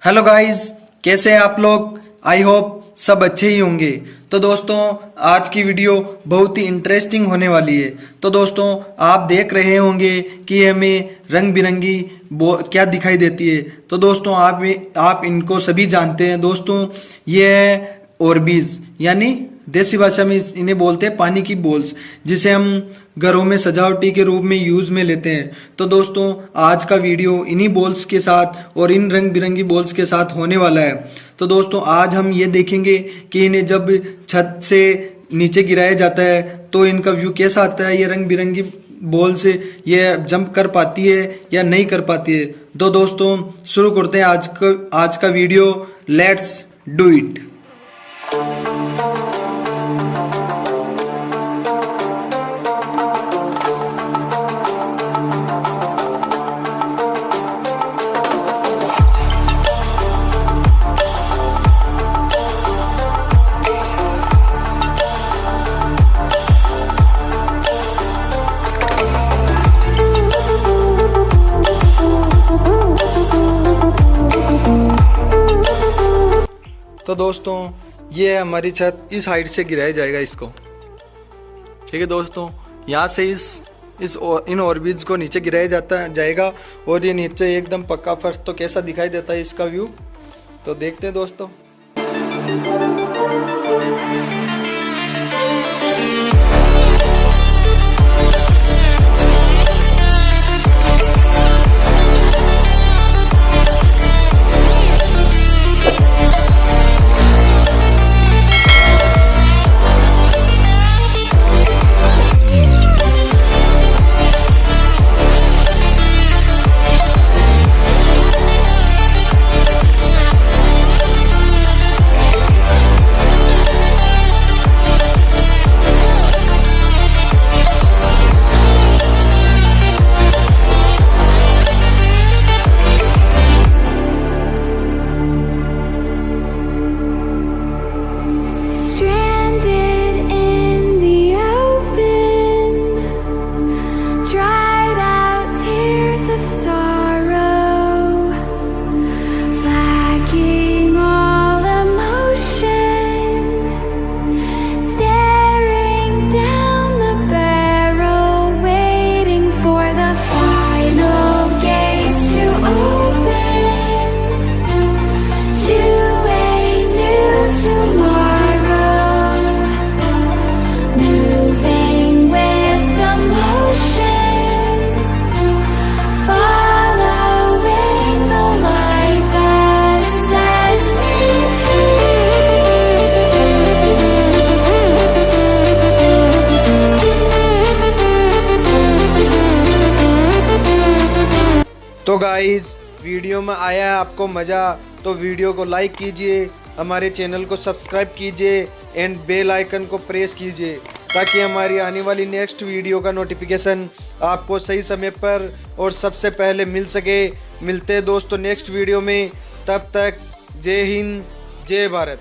Hello guys, कैसे हैं आप लोग। आई होप सब अच्छे ही होंगे। तो दोस्तों, आज की वीडियो बहुत ही इंटरेस्टिंग होने वाली है। तो दोस्तों, आप देख रहे होंगे कि हमें रंग बिरंगी क्या दिखाई देती है। तो दोस्तों, आप इनको सभी जानते हैं। दोस्तों, ये है ऑर्बीज, यानी देसी भाषा में इन्हें बोलते हैं पानी की बॉल्स, जिसे हम घरों में सजावटी के रूप में यूज में लेते हैं। तो दोस्तों, आज का वीडियो इन्हीं बॉल्स के साथ और इन रंग बिरंगी बॉल्स के साथ होने वाला है। तो दोस्तों, आज हम ये देखेंगे कि इन्हें जब छत से नीचे गिराया जाता है तो इनका व्यू कैसा आता है। ये रंग बिरंगी बॉल से ये जंप कर पाती है या नहीं कर पाती है। तो दोस्तों, शुरू करते हैं आज का वीडियो। Let's do it. तो दोस्तों, ये है हमारी छत। इस हाइट से गिराया जाएगा इसको। ठीक है दोस्तों, यहाँ से इन ऑर्बिट्स को नीचे गिराया जाएगा और ये नीचे एकदम पक्का फर्श। तो कैसा दिखाई देता है इसका व्यू, तो देखते हैं दोस्तों। तो गाइज, वीडियो में आया है आपको मज़ा तो वीडियो को लाइक कीजिए, हमारे चैनल को सब्सक्राइब कीजिए एंड बेल आइकन को प्रेस कीजिए ताकि हमारी आने वाली नेक्स्ट वीडियो का नोटिफिकेशन आपको सही समय पर और सबसे पहले मिल सके। मिलते हैं दोस्तों नेक्स्ट वीडियो में। तब तक जय हिंद, जय भारत।